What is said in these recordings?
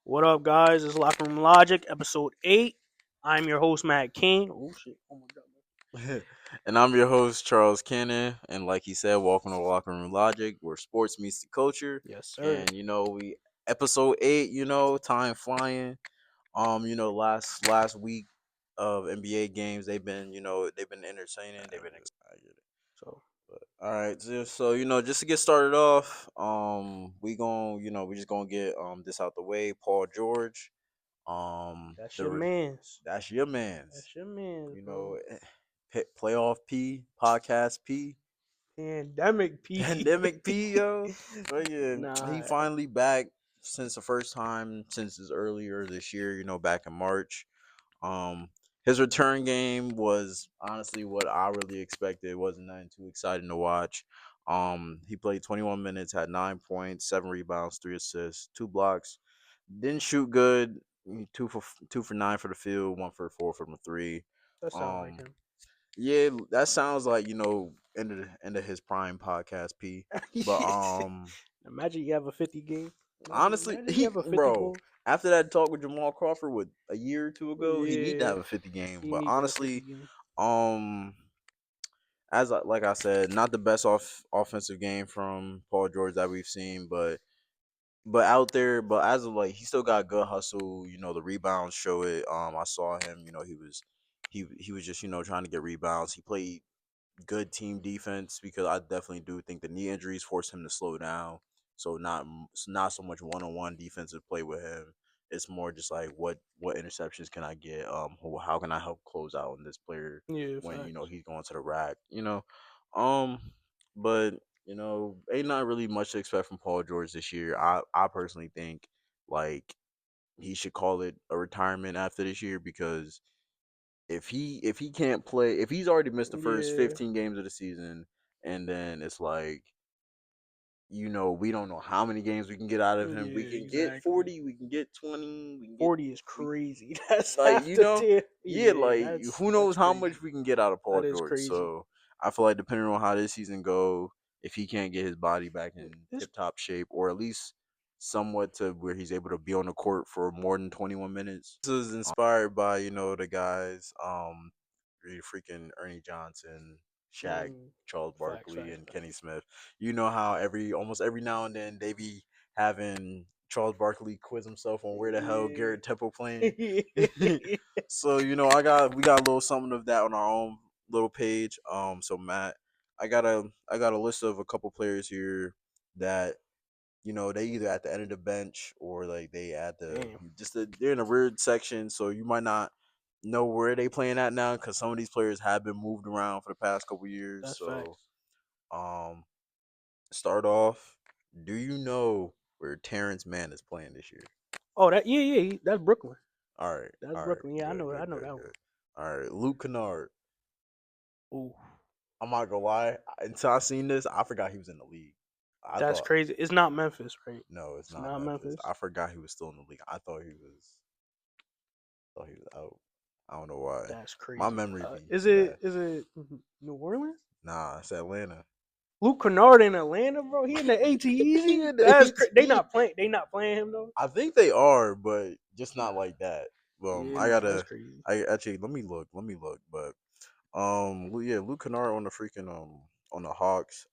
What up, guys? It's Locker Room Logic, Episode 8. I'm your host, Matt King. Oh, shit. Oh, my God. And I'm your host, Charles Cannon. And like he said, welcome to Locker Room Logic, where sports meets the culture. Yes, sir. And we episode 8, time flying. Last week of NBA games, they've been entertaining. They've been I get it. So, But all right, so just to get started off, we just gonna get this out the way. Paul George, that's your the man's. that's your man's. That's your man's, You know, bro. playoff P, podcast P, Pandemic P. pandemic P, yo. But yeah, he Nah, finally back since the first time since his earlier this year. Back in March. Um, his return game was honestly what I really expected. It wasn't nothing too exciting to watch. He played 21 minutes, had 9 points, 7 rebounds, 3 assists, 2 blocks. Didn't shoot good. 2 for 9 for the field, 1 for 4 from the three. that sound like Um, him. yeah, that sounds like end of his prime podcast P. But Imagine you have a 50 game. honestly, Imagine you he have a 50 bro, goal. after that talk with Jamal Crawford with a year or two ago, he need to Yeah, have a 50 game. he But need that 50 honestly, game. um, like I said, not the best offensive game from Paul George that we've seen, but out there, but as of like, he still got good hustle. The rebounds show it. I saw him. He was just trying to get rebounds. He played good team defense because I definitely do think the knee injuries forced him to slow down. So not so much one on one defensive play with him. It's more just like what interceptions can I get? How can I help close out on this player Yeah, when facts. he's going to the rack? Um, but ain't not really much to expect from Paul George this year. I personally think like he should call it a retirement after this year because if he can't play, if he's already missed the first Yeah, 15 games of the season, and then it's like we don't know how many games we can get out of him. We yeah, can get exactly. 40, we can get 20, we can get 40 is we crazy. That's like half the team. yeah, Yeah, like who that's knows how crazy. much we can get out of Paul That is George. crazy. So I feel like depending on how this season go, if he can't get his body back in This tip top shape, or at least somewhat to where he's able to be on the court for more than 21 minutes. This is inspired by the guys, really freaking Ernie Johnson, Shaq, mm, Charles facts, Barkley, facts, and Kenny facts. Smith. You know how almost every now and then they be having Charles Barkley quiz himself on where the hell Yeah. Garrett Temple playing. Yeah. So we got a little something of that on our own little page. So Matt, I got a list of a couple players here that they either at the end of the bench or like they at Damn, they're in a weird section, so you might not know where they playing at now because some of these players have been moved around for the past couple years. that's So facts. um, start off. Do you know where Terrence Mann is playing this year? Oh, that's Brooklyn. That's All right, Brooklyn. Yeah, good, I good, know good, that one. good. All right, Luke Kennard. Ooh, I'm not gonna lie. Until I seen this, I forgot he was in the league. I that's thought crazy. It's not Memphis, right? no, it's It's not not Memphis. Memphis. I forgot he was still in the league. I thought he was out. I don't know why. That's My crazy. memory be Is bad. it New Orleans? Nah, it's Atlanta. Luke Kennard in Atlanta, bro. He in the AT He Easy. in the That's they AT. not playing. They not playing him though. I think they are, but just not Nah. like that. Yeah, I nah. That's gotta. crazy. I actually let me look. Let me look. But yeah, Luke Kennard on the freaking on the Hawks.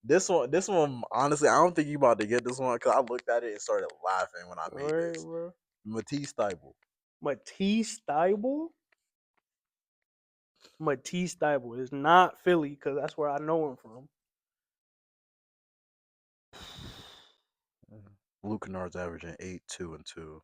This one, honestly, I don't think you about to get this one because I looked at it and started laughing when I All made right, this. bro. Matisse Thybulle. Matisse Thybulle. Matisse Thybulle is not Philly because that's where I know him from. Luke Kennard's averaging 8, 2, and 2.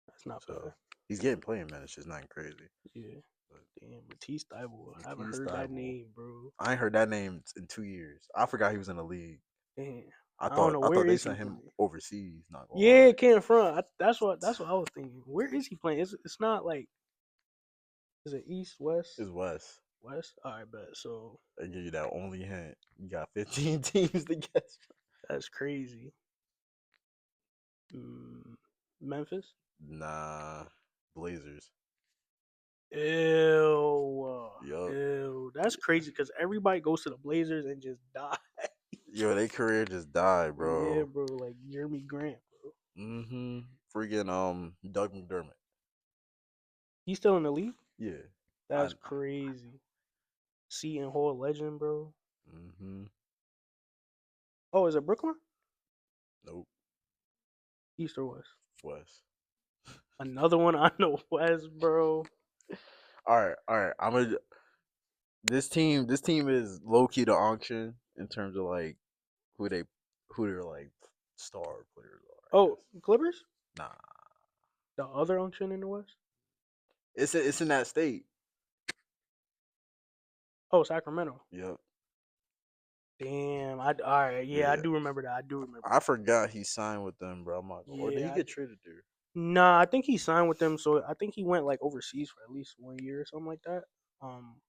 That's not bad. So he's getting playing minutes, just nothing crazy. Yeah. But Damn, Matisse Thybulle. I haven't Matisse heard that Thybulle. name, bro. I ain't heard that name in 2 years. I forgot he was in the league. Damn. I I don't thought know I where thought they is he sent him playing. overseas. Not gonna Yeah, lie. Ken Front. That's what I was thinking. Where is he playing? It's not like is it East, West, It's West. West? All right, bet. So They give you that only hint. You got 15 teams to guess. that's crazy. Mm, Memphis. Nah, Blazers. Ew, Yup. ew. That's crazy because everybody goes to the Blazers and just die. Yo, their career just died, Yeah, bro. bro. Like Jeremy Grant, bro. Mm-hmm. Freaking Doug McDermott. He's still in the league. Yeah. I That's crazy. Seton Hall legend, bro. mm-hmm. Oh, is it Brooklyn? Nope. East or West? West. Another one I know West, bro. All right. I'm gonna this team is low key the auction in terms of like who they who their like star players are, I Oh, guess. Clippers? Nah. The other unction in the West? It's in that state. Oh, Sacramento. Yep. Damn. All right. Yeah, I Yeah. do remember that. I do remember I that. forgot he signed with them, bro. I'm not gonna, or did he Yeah. get traded there? Nah, I think he signed with them, so I think he went like overseas for at least 1 year or something like that. Um,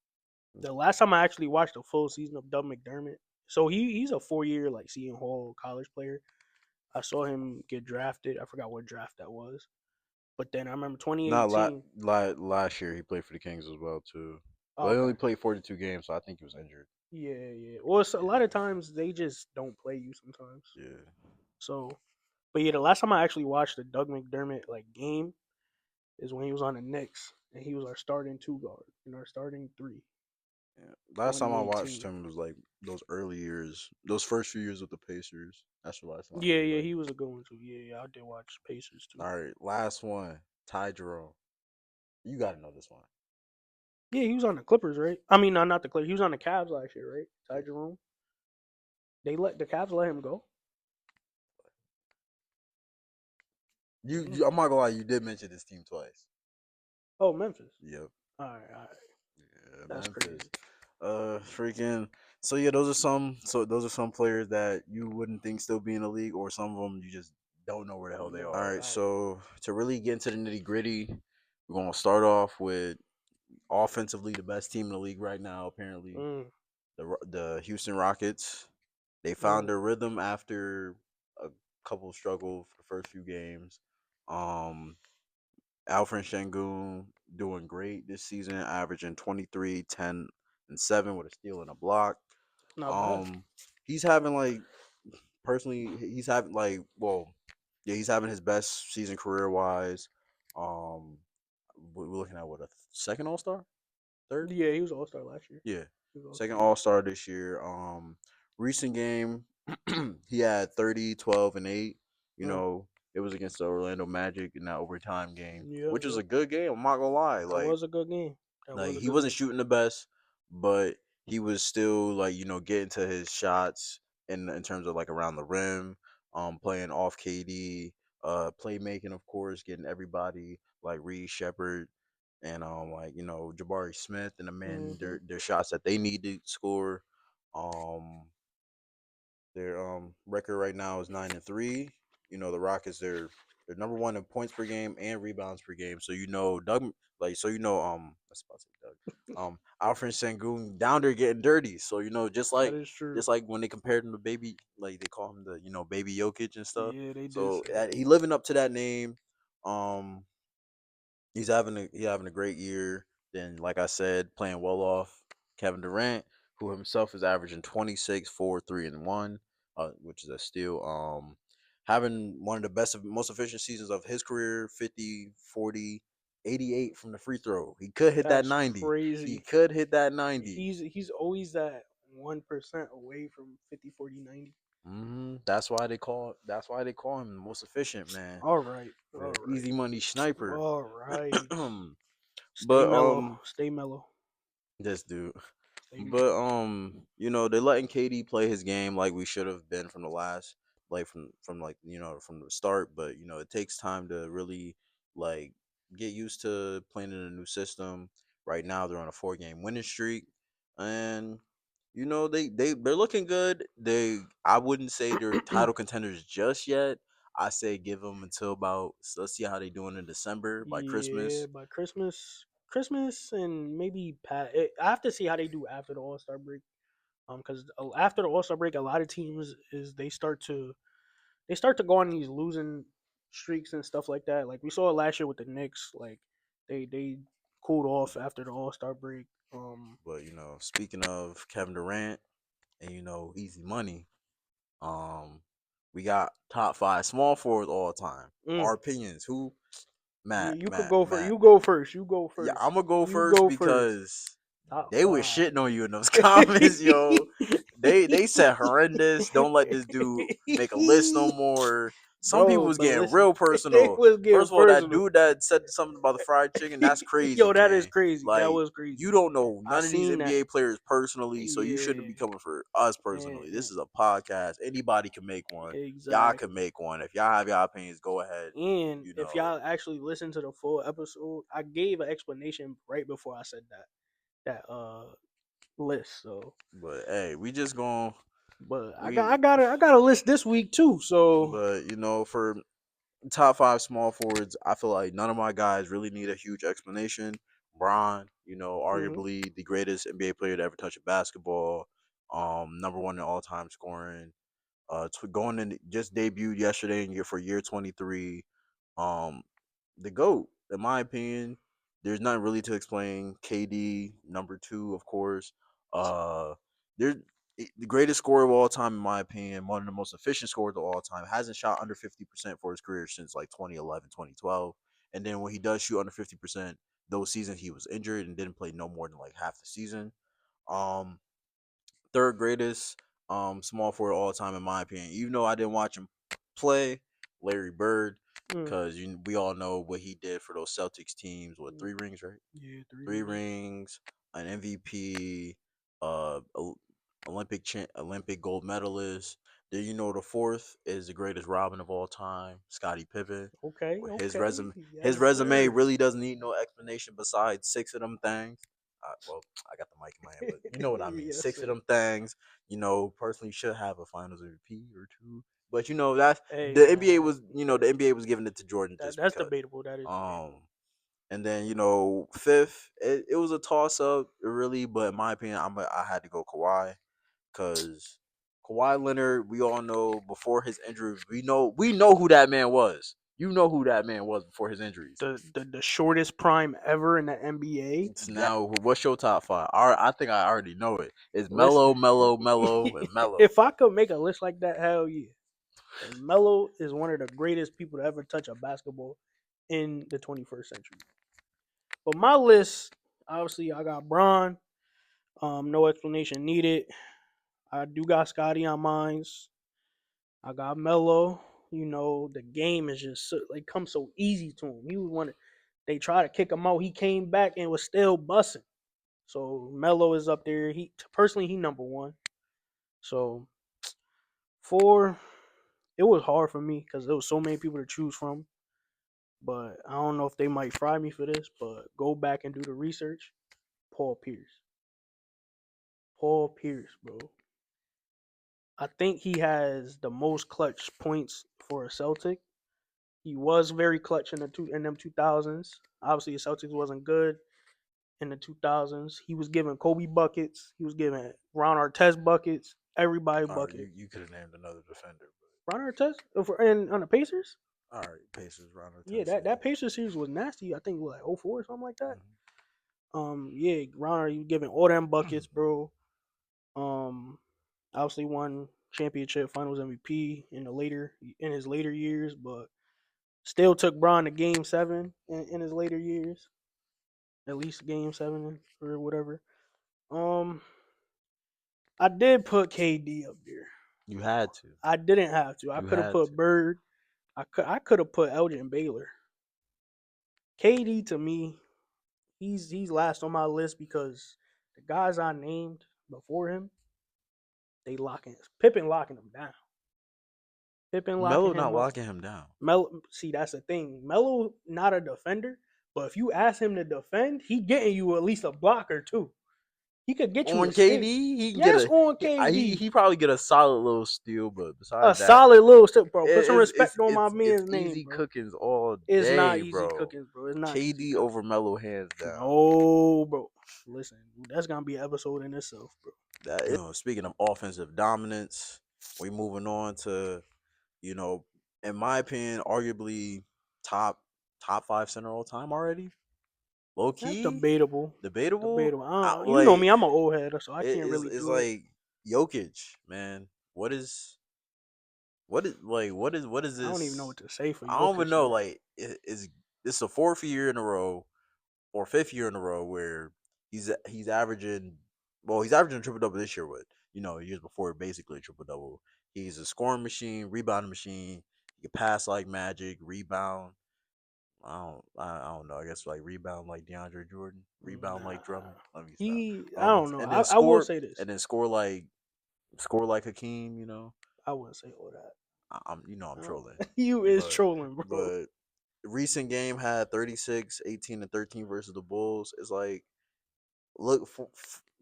the last time I actually watched a full season of Doug McDermott, so he's a 4 year like Seton Hall college player. I saw him get drafted. I forgot what draft that was, but then I remember Not 2018. last year he played for the Kings as well too. Oh, But he okay. only played 42 games, so I think he was injured. Yeah, yeah. Well, it's, a lot Yeah. of times they just don't play you sometimes. Yeah. So, but yeah, the last time I actually watched a Doug McDermott like game is when he was on the Knicks and he was our starting two guard and our starting three. Yeah. Last time I watched 2018. him was like those early years, those first few years with the Pacers. That's the last time I Yeah, really yeah, like. he was a good one too. Yeah, yeah, I did watch Pacers too. All right, last one, Ty Jerome. You got to know this one. Yeah, he was on the Clippers, right? I mean, no, not the Clippers. He was on the Cavs last year, right? Ty Yeah. Jerome. They let the Cavs let him go. I'm not gonna lie, you did mention this team twice. Oh, Memphis. Yep. All right, all right. Yeah, That's Memphis. crazy. Freaking. So yeah, those are some players that you wouldn't think still be in the league, or some of them you just don't know where the hell they No, are. All right, right. so to really get into the nitty gritty, we're gonna start off with offensively the best team in the league right now. Apparently, Mm, the Houston Rockets. They found mm. their rhythm after a couple of struggles for the first few games. Um, Alfred Şengün doing great this season, averaging 23, 10, and 7 with a steal and a block. Not bad. Um, he's having like he's having yeah, he's having his best season career wise. Um, we're looking at what a second All Star, third, Yeah, he was All Star last year. yeah, He was All second Star. All Star this year. Recent game, he had 30, 12, and 8. You Mm. know, it was against the Orlando Magic in that overtime game, Yeah, which was yeah. a good game. I'm not gonna lie. That was a good game. That Like was a he good wasn't game. shooting the best, but he was still like getting to his shots in terms of like around the rim, playing off KD, playmaking of course, getting everybody like Reed Shepard and like Jabari Smith and the men Hmm. their shots that they need to score. Um, their record right now is 9-3. The Rockets they're number one in points per game and rebounds per game. So Doug that's about to say Doug. Alfred Sengun down there getting dirty. So just That like is true. just like when they compared him to baby, like they call him the baby Jokic and stuff. Yeah, they did So say that. he living up to that name. Um he's having a great year. Then, like I said, playing well off Kevin Durant, who himself is averaging 26, 4, 3, and 1, which is a steal. Having one of the most efficient seasons of his career, 50, 40, 88 from the free throw. He could hit that That's 90. He crazy. could hit that 90. He's always that 1% away from 50, 40, 90. That's why they call him the most efficient man, All right. All the right. easy money sniper. All right. Stay but mellow. Stay mellow. this dude. Stay But mellow. they're letting KD play his game like we should have been from the last, like from like from the start. But it takes time to really like get used to playing in a new system. Right now they're on a 4 game winning streak, and they're looking good. I wouldn't say they're title contenders just yet. I say give them until about let's see how they doing in December by Yeah, Christmas. by Christmas, and maybe I have to see how they do after the All Star break. Because after the All Star break, a lot of teams is they start to go on these losing streaks and stuff like that. Like we saw it last year with the Knicks. Like they cooled off after the All Star break. But speaking of Kevin Durant and easy money. We got top five small forwards all time. Mm. Our opinions. Who? Yeah, Matt, you could Matt, go for Matt. you go first. You go Yeah, first. I'm gonna go You first go first. because Top they was five. shitting on you in those comments, yo. They said horrendous. Don't let this dude make a list no more. Some people Bro, was but getting listen, real they personal. was getting First of all, that personal. dude that said something about the fried chicken, that's crazy, Yo, that is gang. crazy. That Like, was crazy. you don't know I none of these seen that. NBA players personally, so you shouldn't Yeah. be coming for us And, personally. and This is a podcast. Anybody can make one. Y'all can exactly. make one. If y'all have y'all opinions, go ahead. And You if know. y'all actually listen to the full episode, I gave an explanation right before I said that list. So, But hey, we just going but we I got a list this week too. So, but for top five small forwards, I feel like none of my guys really need a huge explanation. Bron, mhm. arguably the greatest NBA player to ever touch a basketball, number one in all time scoring. Going in just debuted yesterday in for year 23. Um, the goat, in my opinion. There's nothing really to explain. KD number two, of course. They're the greatest scorer of all time, in my opinion. One of the most efficient scorers of all time. Hasn't shot under 50% for his career since like 2011, 2012. And then when he does shoot under 50%, those seasons he was injured and didn't play no more than like half the season. Um, Third greatest small forward all time in my opinion. Even though I didn't watch him play, Larry Bird, Mm, because we all know what he did for those Celtics teams. What, mm, three rings, right? yeah, three Three rings. rings, an MVP, Olympic gold medalist. Then the fourth is the greatest Robin of all time, Scottie Pippen. Okay, With okay, his yes, resume sir. really doesn't need no explanation besides six of them things. Well, I got the mic in my hand, but you know what I mean. Yes, Six of sir. them things. Personally should have a Finals MVP or two, but that's Hey the NBA man, was the NBA was giving it to Jordan just that's because. debatable. That is debatable. Um, and then fifth, it was a toss up really, but in my opinion, I had to go Kawhi because Kawhi Leonard. We all know before his injury, we know who that man was. You know who that man was before his injuries. The shortest prime ever in the NBA. It's Yeah, now what's your top five? I think I already know it. It's listen. Mellow, Mellow, Mellow, and Mellow. If I could make a list like that, hell yeah. Because Melo is one of the greatest people to ever touch a basketball in the 21st century. But my list, obviously, I got Braun. No explanation needed. I do got Scotty on mines. I got Melo. The game is just like comes so easy to him. He was one. They try to kick him out. He came back and was still bussing. So Melo is up there. He personally he number one. So four, it was hard for me because there was so many people to choose from. But I don't know if they might fry me for this. But go back and do the research. Paul Pierce. Paul Pierce, bro. I think he has the most clutch points for a Celtic. He was very clutch in them 2000s. Obviously, the Celtics wasn't good in the 2000s. He was giving Kobe buckets. He was giving Ron Artest buckets. Everybody All right, bucket. you could have named another defender, Ron Artest and on the Pacers. but all right, Pacers, Ronald Yeah, Test, that Pacers series was nasty. I think it was like '04 or something like that. yeah. Yeah, Ron, you giving all them buckets, bro. Um, Obviously won championship, Finals MVP in his later years, but still took Bron to Game 7 in his later years, at least Game 7 or whatever. Um, I did put KD up there. You had to, I didn't have to. I you could have had put to. Bird. I could have put Elgin Baylor. KD to me, he's last on my list because the guys I named before him, they locking Pippen locking him down. Pippen locking Melo not him up. locking him down Melo, see, that's the thing. Melo not a defender, but if you ask him to defend, he getting you at least a block or two. He could get you a on steal. KD. He can get Yes, on he KD, probably get a solid little steal, but a besides that, solid little step, bro. Put some it's respect on my it's it's man's name, easy bro. cookings all It's not day, easy bro. cooking, bro. It's not easy KD cooking. over Melo hands down. No, bro. Listen, that's gonna be an episode in itself, bro. That is, speaking of offensive dominance, we moving on to you know, in my opinion, arguably top top five center all time already. Low That's key, debatable. debatable. Debatable. You know Like me, I'm an old head, so I it can't is really it's do it. like Jokic, man. What is what is I don't even know this? what to say for I don't even Jokic know. here. Like, is this the fourth year in a row or fifth year in a row where he's averaging. Well, he's averaging a triple double this year. With years before, basically a triple double. He's a scoring machine, rebounding machine. He can pass like magic, rebound. I don't know. I guess like rebound like DeAndre Jordan, rebound like Nah, Drummond. Let me stop. I don't know. And then I will score say this. and then score like Hakeem. I wouldn't say all that. I'm I trolling, don't, you is but trolling, bro. but recent game had 36, 18, and 13 versus the Bulls. It's like look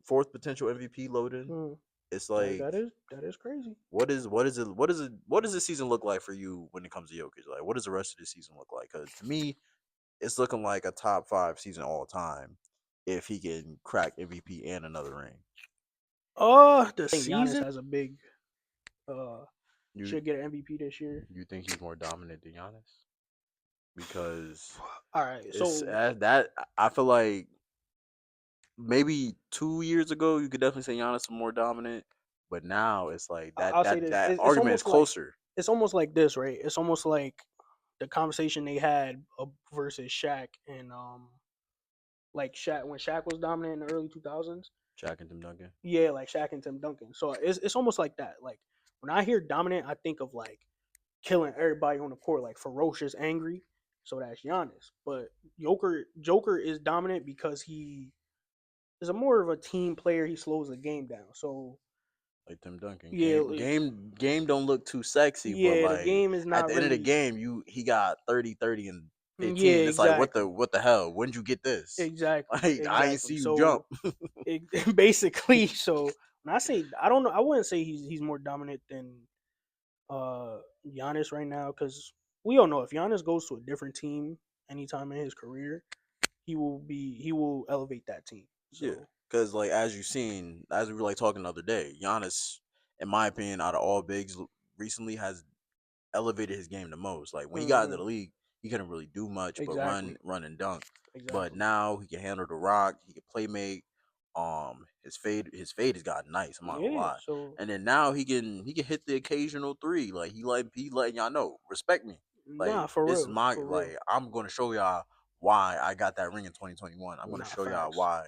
fourth potential MVP loading. Mm, It's like that is crazy. what does this season look like for you when it comes to Jokic? Like, what does the rest of the season look like? Because to me, it's looking like a top five season all time if he can crack MVP and another ring. The I think Giannis Season? has a big uh You should get an MVP this year. you think he's more dominant than Giannis? Because All right, it's so that I feel like maybe 2 years ago you could definitely say Giannis is more dominant, but now it's like that I'll say that this: that it's argument is almost like closer. this, right? It's almost like the conversation they had versus Shaq and like Shaq when Shaq was dominant in the early 2000s. Shaq and Tim Duncan. Yeah, like Shaq and Tim Duncan. So it's almost like that. Like when I hear dominant, I think of like killing everybody on the court, like ferocious, angry. So that's Giannis. But Joker is dominant because he is a more of a team player. He slows the game down. So Like Tim Duncan. yeah, Game don't look too sexy, but yeah, the like game is at not the end of the really. game, he got 30, 30, and Yeah, 15. It's like exactly, what the hell? When'd you get this? exactly, Like I ain't see exactly. you jump. So basically, so when I say I don't know, I wouldn't say he's more dominant than Giannis right now because we all know if Giannis goes to a different team anytime in his career, he will elevate that team. Yeah, So because like as you seen, as we were like talking the other day, Giannis, in my opinion, out of all bigs recently has elevated his game the most. Like when he got into hmm the league, he couldn't really do much but exactly, run and dunk. But exactly. now he can handle the rock. He can play make. His fade has gotten nice. I'm not gonna Yeah. lie. So And then now he can hit the occasional three. Like he letting y'all know respect me. nah, Like for this is real, my for real. like I'm gonna show y'all why I got that ring in 2021. I'm gonna Nah, show y'all facts. why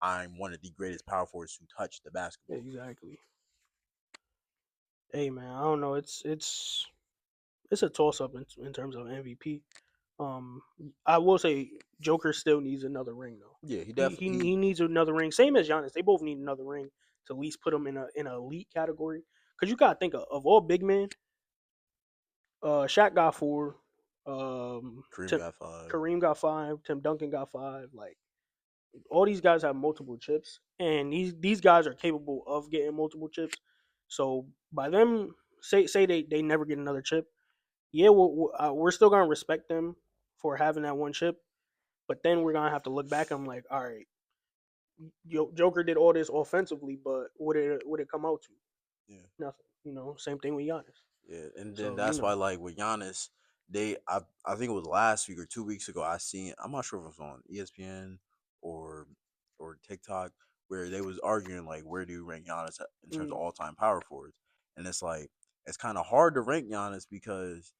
I'm one of the greatest power forwards to touch the basketball. Exactly. Hey man, I don't know. It's a toss up in terms of MVP. Um, I will say Joker still needs another ring though. Yeah, he He definitely he he needs another ring. Same as Giannis. They both need another ring to at least put him in a elite category. Because you gotta think of all big men. Shaq got four. Kareem Tim, got five. Kareem got five. Tim Duncan got five. Like all these guys have multiple chips, and these guys are capable of getting multiple chips. So by them say they never get another chip, yeah, we're still gonna respect them for having that one chip. But then we're gonna have to look back. I'm like, all right, Joker did all this offensively, but what it come out to? Yeah. Nothing. You know, same thing with Giannis. Yeah, and then So you that's why know, like with Giannis, I think it was last week or 2 weeks ago. I seen I'm not sure if it was on ESPN or TikTok where they was arguing like where do you rank Giannis in terms of mm, all time power forwards, and it's like it's kind of hard to rank Giannis because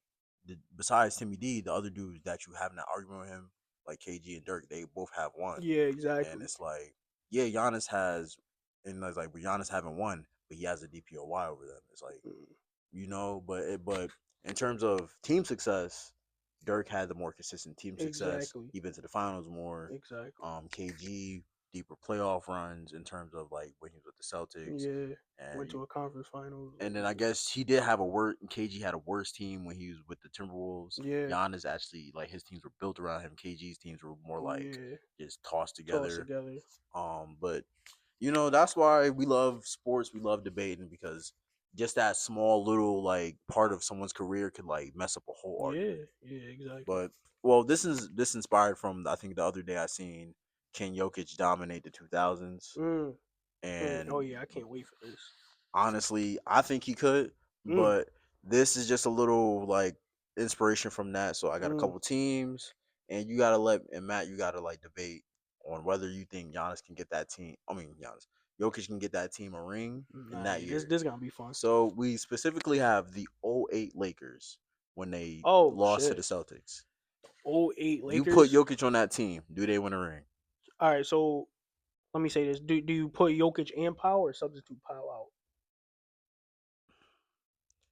besides Timmy D, the other dudes that you have in that argument with him like KG and Dirk, they both have one, yeah, and exactly. it's like yeah, Giannis has, and it's like but Giannis haven't won, but he has a DPOY over them. It's like Mm, but in terms of team success, Dirk had the more consistent team success. exactly, He been to the finals more. exactly. KG deeper playoff runs in terms of like when he was with the Celtics, Yeah, and went to a conference finals. then I guess he did have a worse. KG had a worse team when he was with the Timberwolves. Yeah, Giannis actually like his teams were built around him. KG's teams were more like yeah, just tossed tossed together. together. But that's why we love sports. We love debating because just that small little like part of someone's career could like mess up a whole argument. Yeah, yeah, exactly. But well, this inspired from I think the other day I seen Ken Jokic dominate the 2000s, Mm, oh and yeah, I can't wait for this. honestly, I think he could, Mm, but this is just a little like inspiration from that. So I got a mm. couple teams, and you gotta let and Matt, you gotta like debate on whether you think Giannis can get that team. I mean Giannis. Jokic can get that team a ring in Nah, that yeah, this year. this gonna be fun. So we specifically have the '08 Lakers when they Oh lost to the shit. Celtics. '08 You put Lakers. Jokic on that team, do they win a ring? All right, so let me say this: do you put Jokic and Powell or substitute Powell out?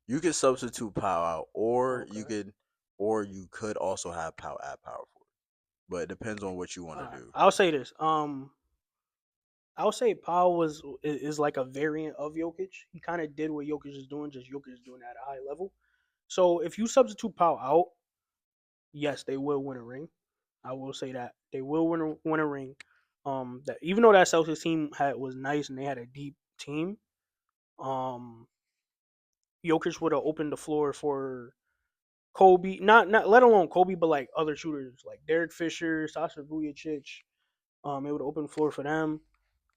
You could substitute Powell out, Okay. or you could also have Powell at power forward. But it depends on what you want All to right. do. I'll say this. I'll say Powell is like a variant of Jokic. He kind of did what Jokic is doing, just Jokic is doing it at a high level. So if you substitute Powell out, yes, they will win a ring. I will say that they will win a ring. That even though that Celtics team was nice and they had a deep team, um, Jokic would have opened the floor for Kobe, not let alone Kobe, but like other shooters like Derek Fisher, Sasha Vujacic. It would open the floor for them.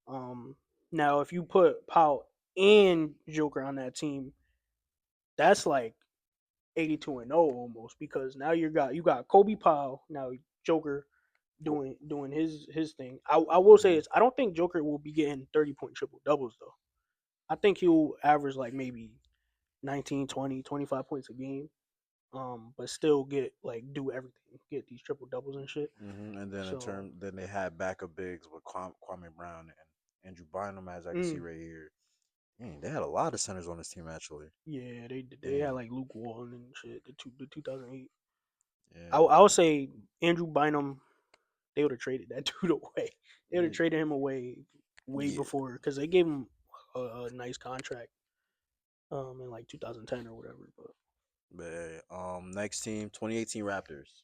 Um, Now if you put Powell and Joker on that team, that's like 82-0 almost because now you got Kobe Powell now Joker doing his thing. I will say Mm-hmm. this: I don't think Joker will be getting 30-point triple doubles though. I think he'll average like maybe 19, 20, 25 points a game. But still get like do everything, get these triple doubles and shit. And then So, then they had backup bigs with Kwame Brown and Andrew Bynum, as I can see mm, right here. Dang, they had a lot of centers on this team actually. yeah, they had Dang, like Luke Walton and shit. The 2008. yeah, I would say Andrew Bynum. They would have traded that dude away. They would have yeah, traded him away way yeah. before because they gave him a nice contract in like 2010 or whatever. But But hey, next team, 2018 Raptors.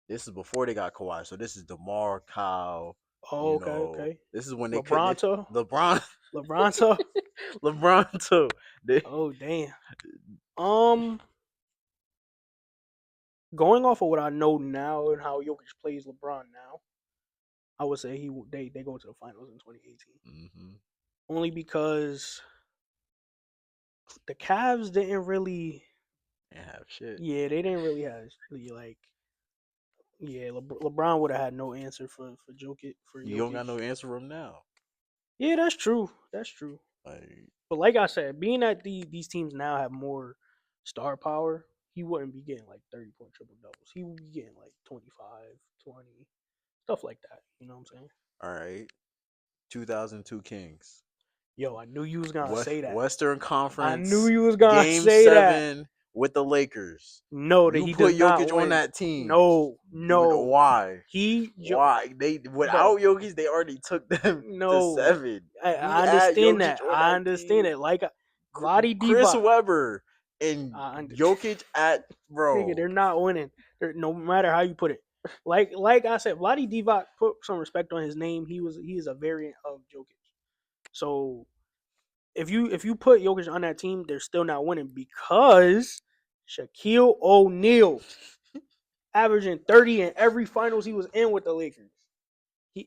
This is before they got Kawhi, so this is Demar, Kyle. oh, You okay, know, okay. this is when they could. LeBronto, LeBron, LeBronto. LeBron too. They, Oh damn. Um, Going off of what I know now and how Jokic plays LeBron now, I would say they go to the finals in 2018. mm-hmm. Only because the Cavs didn't really, They have shit. yeah, they didn't really have like, yeah, LeBron would have had no answer for Jokic for You don't Jokic. got no answer for him now. Yeah, that's true. That's true. Like, But like I said, being that these teams now have more star power, he wouldn't be getting like 30-point triple doubles. He would be getting like 25, 20, stuff like that. You know what I'm saying? all right, 2002 Kings. Yo, I knew you was gonna say that. Western I knew Conference you was gonna Game say that. Seven with the Lakers. No, that You he does put not Jokic on win. that team. No, Dude, no. why? He, Why? They bro. without Jokic, they already took them to No, seven. I You add understand Jokic that. on I that understand team, it. Like Vladi Chris Divac. Webber and I under, Jokic at nigga, bro. they're not winning. No matter how you put it. Like I said, Vladi Divac put some respect on his name. He is a variant of Jokic. So if you put Jokic on that team, they're still not winning because Shaquille O'Neal averaging 30 in every finals he was in with the Lakers.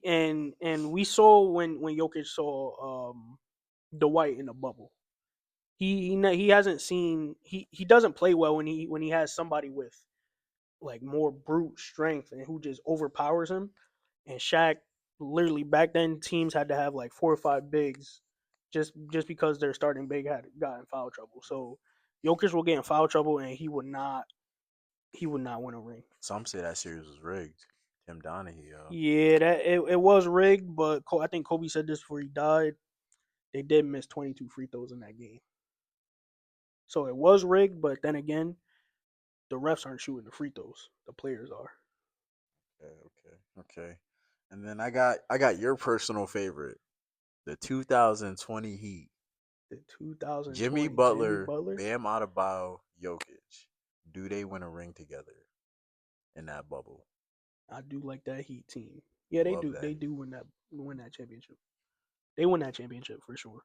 And we saw when Jokic saw Dwight in the bubble. He hasn't seen he doesn't play well when he has somebody with like more brute strength and who just overpowers him. And Shaq literally back then teams had to have like 4 or 5 bigs just because their starting big had got in foul trouble. So Jokic will get in foul trouble and he would not win a ring. Some say that series was rigged. Tim Donaghy, yo. Yeah, it was rigged, but I think Kobe said this before he died. They did miss 22 free throws in that game, so it was rigged. But then again, the refs aren't shooting the free throws; the players are. Okay, okay, okay. And then I got your personal favorite, the 2020 Heat. The Jimmy 2020 Jimmy Butler, Butler. Bam Adebayo, Jokic. Do they win a ring together in that bubble? I do like that Heat team. Yeah, they Love do. that They Heat. do win that championship. They win that championship for sure.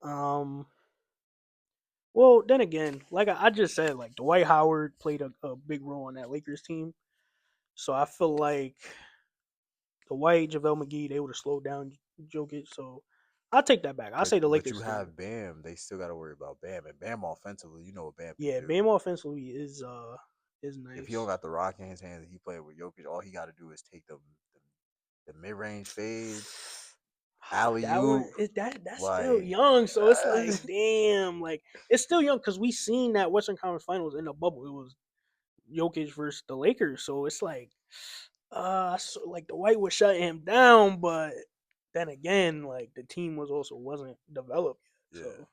Um. Well, then again, like I just said, like Dwight Howard played a big role on that Lakers team. So I feel like Dwight, JaVale McGee, they would have slowed down Jokic. So I'll take that back. I'll say the But you Lakers still win. have Bam. They still got to worry about Bam. And Bam offensively, you know what Bam can Yeah, do. Bam offensively is If he don't nice. got the rock in his hands and he playing with Jokic, all he got to do is take the mid range fades. alley That one oop. is that's still Like, young, so it's like damn, like it's still young because we seen that Western Conference Finals in the bubble. It was Jokic versus the Lakers, so it's like, so like the White was shutting him down, but then again, like the team was also wasn't developed yet, yeah. so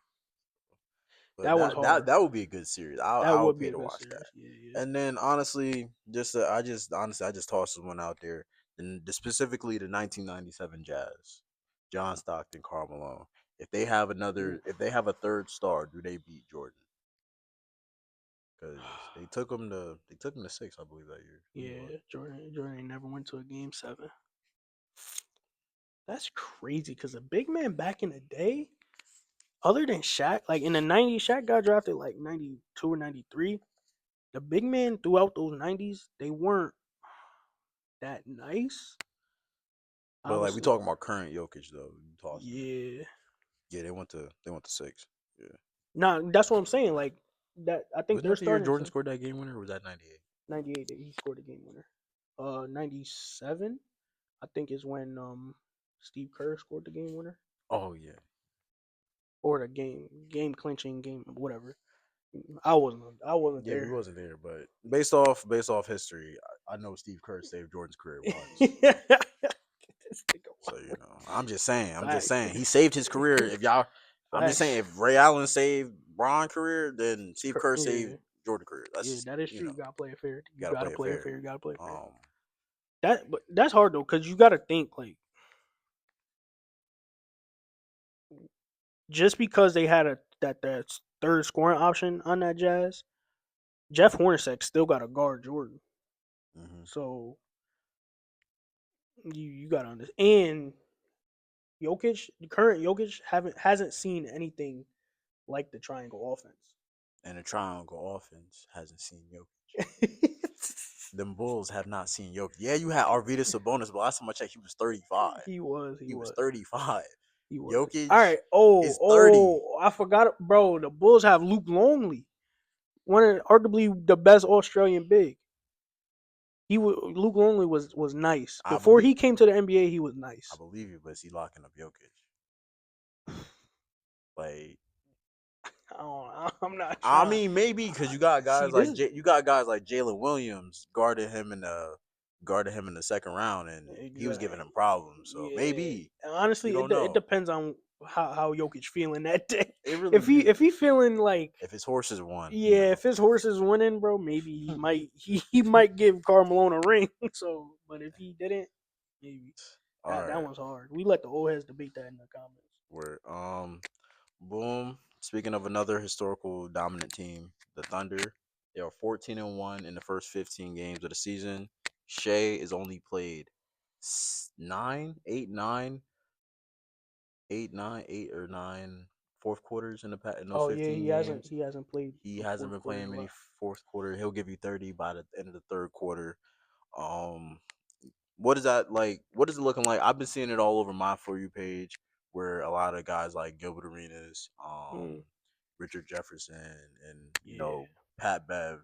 But that was hard. that would be a good series. That I would would be pay a to good watch that. series. Yeah, yeah. And then honestly, I just tossed one out there. And specifically the 1997 Jazz, John Stockton, Karl Malone. Oof. If they have a third star, do they beat Jordan? Because they took him to six, I believe that year. Let me look. Yeah, Jordan ain't never went to a game 7. That's crazy because a big man back in the day, other than Shaq, like in the '90s, Shaq got drafted like '92 or '93. The big men throughout those '90s, they weren't that nice. But like we Obviously, talking about current Jokic though, you tossing him. yeah. Yeah, they went to six. Yeah. Nah, that's what I'm saying. Like that, I think Wasn't they're that the year starting Jordan to scored that game winner or was that 98? '98 that he scored a game winner. '97, I think is when Steve Kerr scored the game winner Oh yeah. or the game clinching game whatever. I wasn't Yeah, we there. wasn't there, but based off history, I know Steve Kerr saved Jordan's career once. So This nigga so you wild. know, I'm just Facts. saying he saved his career. If y'all, I'm just saying Facts. if Ray Allen saved Bron's career, then Steve Kerr Yeah, saved Jordan's career. yeah, That's that is you true. know You gotta play it fair. you You got to gotta play it play it fair. fair. You gotta play it fair. Um, But that's hard though, because you gotta think like just because they had that third scoring option on that Jazz, Jeff Hornacek still got to guard Jordan. mhm. So you gotta understand. And Jokic, the current Jokic, hasn't seen anything like the triangle offense. And the triangle offense hasn't seen Jokic. Them Bulls have not seen Jokic. Yeah, you had Arvidas Sabonis, but last time I checked, he was 35. he was, he He was was, 35. he was. All Jokic right. Oh, is 30. oh, I forgot, bro. The Bulls have Luke Longley, one of arguably the best Australian big. Luke Longley was nice I before believe he came to the NBA. He was I nice. believe you, but is he locking up Jokic? Like, I'm not I trying. mean, maybe because you got See guys this. you got guys like Jalen Williams guarding him in the second round, and he was giving Exactly. him problems. So Yeah. maybe you Honestly, don't it know. depends on how Jokic feeling that day. It really If he do. feeling like, If his horses won, you yeah, know. if his horse is winning, bro, maybe he might give Karl Malone a ring. So, but if he didn't, maybe All that right, one's hard. We let the old heads debate that in the comments. where boom. Speaking of another historical dominant team, the Thunder. They are 14-1 in the first 15 games of the season. Shea is only played nine, eight, nine, eight or nine fourth quarters in in those Oh yeah, 15 games. he hasn't played He the hasn't fourth been quarter in playing a many while. fourth quarter. He'll give you 30 by the end of the third quarter. Um, what is that like? What is it looking like? I've been seeing it all over my For You page where a lot of guys like Gilbert Arenas, Mm, Richard Jefferson, and yeah. Pat Bev,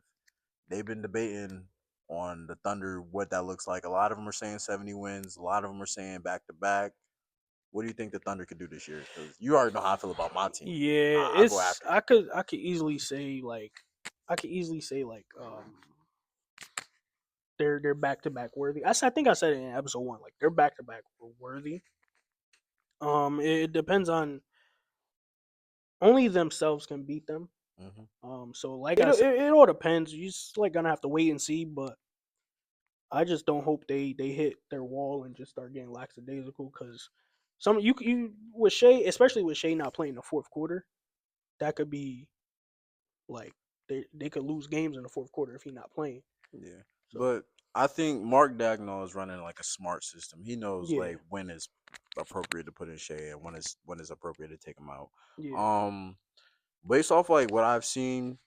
they've been debating on the Thunder what that looks like. A lot of them are saying 70 wins. A lot of them are saying back to back. What do you think the Thunder could do this year? Because you already know how I feel about my team. Yeah, I'll go it's after you. I could easily say like they're back to back worthy. I think I said it in episode 1, like they're back to back worthy. It depends on only themselves can beat them. Hmm. So like it all depends. You just like gonna have to wait and see, but I just don't hope they hit their wall and just start getting lackadaisical because some you with Shea, especially with Shea not playing the fourth quarter, that could be like they could lose games in the fourth quarter if he's not playing. Yeah, So but I think Mark Dagnall is running like a smart system. He knows yeah, like when is appropriate to put in Shea and when is appropriate to take him out. yeah, Um, based off like what I've seen,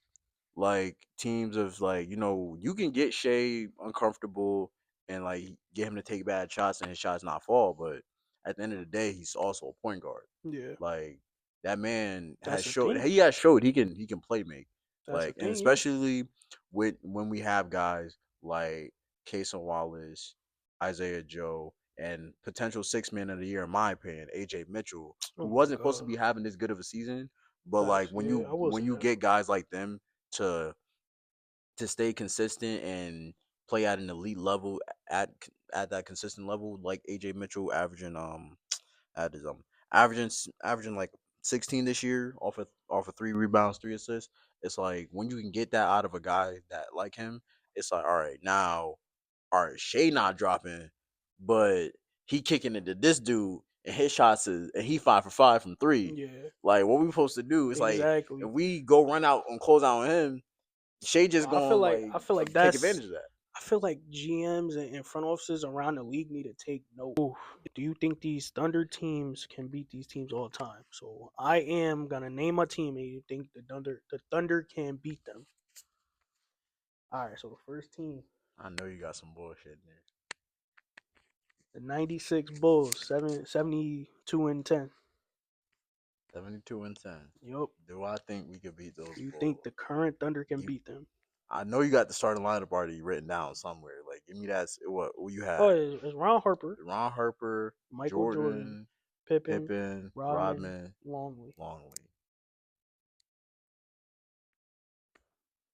like teams of like you can get Shea uncomfortable and like get him to take bad shots and his shots not fall, but at the end of the day, he's also a point guard. yeah. Like that man That's has the showed thing. he has showed he can play make. That's the Like and thing. Yeah, especially with when we have guys like Kason Wallace, Isaiah Joe, and potential six man of the year, in my opinion, AJ Mitchell, Oh who my wasn't supposed to god. be having this good of a season, but like Facts. Yeah, I will when say you that. get guys like them to stay consistent and play at an elite level at at that consistent level, like AJ Mitchell averaging at his averaging like 16 this year off of 3 rebounds, 3 assists. It's like when you can get that out of a guy that like him, it's like all right now, all right, Shea not dropping, but he kicking it to this dude and his shots is and he 5 for 5 from three. Yeah, Like what we supposed to do? It's like if exactly. we go run out and close out on him, Shea just But going like I feel like take that's advantage of that. I feel like GMs and front offices around the league need to take note. Do you think these Thunder teams can beat these teams all the time? So I am gonna name a team, and you think the Thunder can beat them? All right. So the first team, I know you got some bullshit in there. the '96 Bulls, 72 and 10. 72-10. Yup. Do I think we could beat Do those you think Bulls? the current Thunder can You, beat them? I know you got the starting lineup already written down somewhere. Like, give me that. What you Oh, had? it's Ron Harper, Ron Harper, Michael Jordan, Jordan, Pippen, Pippen, Rodman, Rodman, Longley. Longley.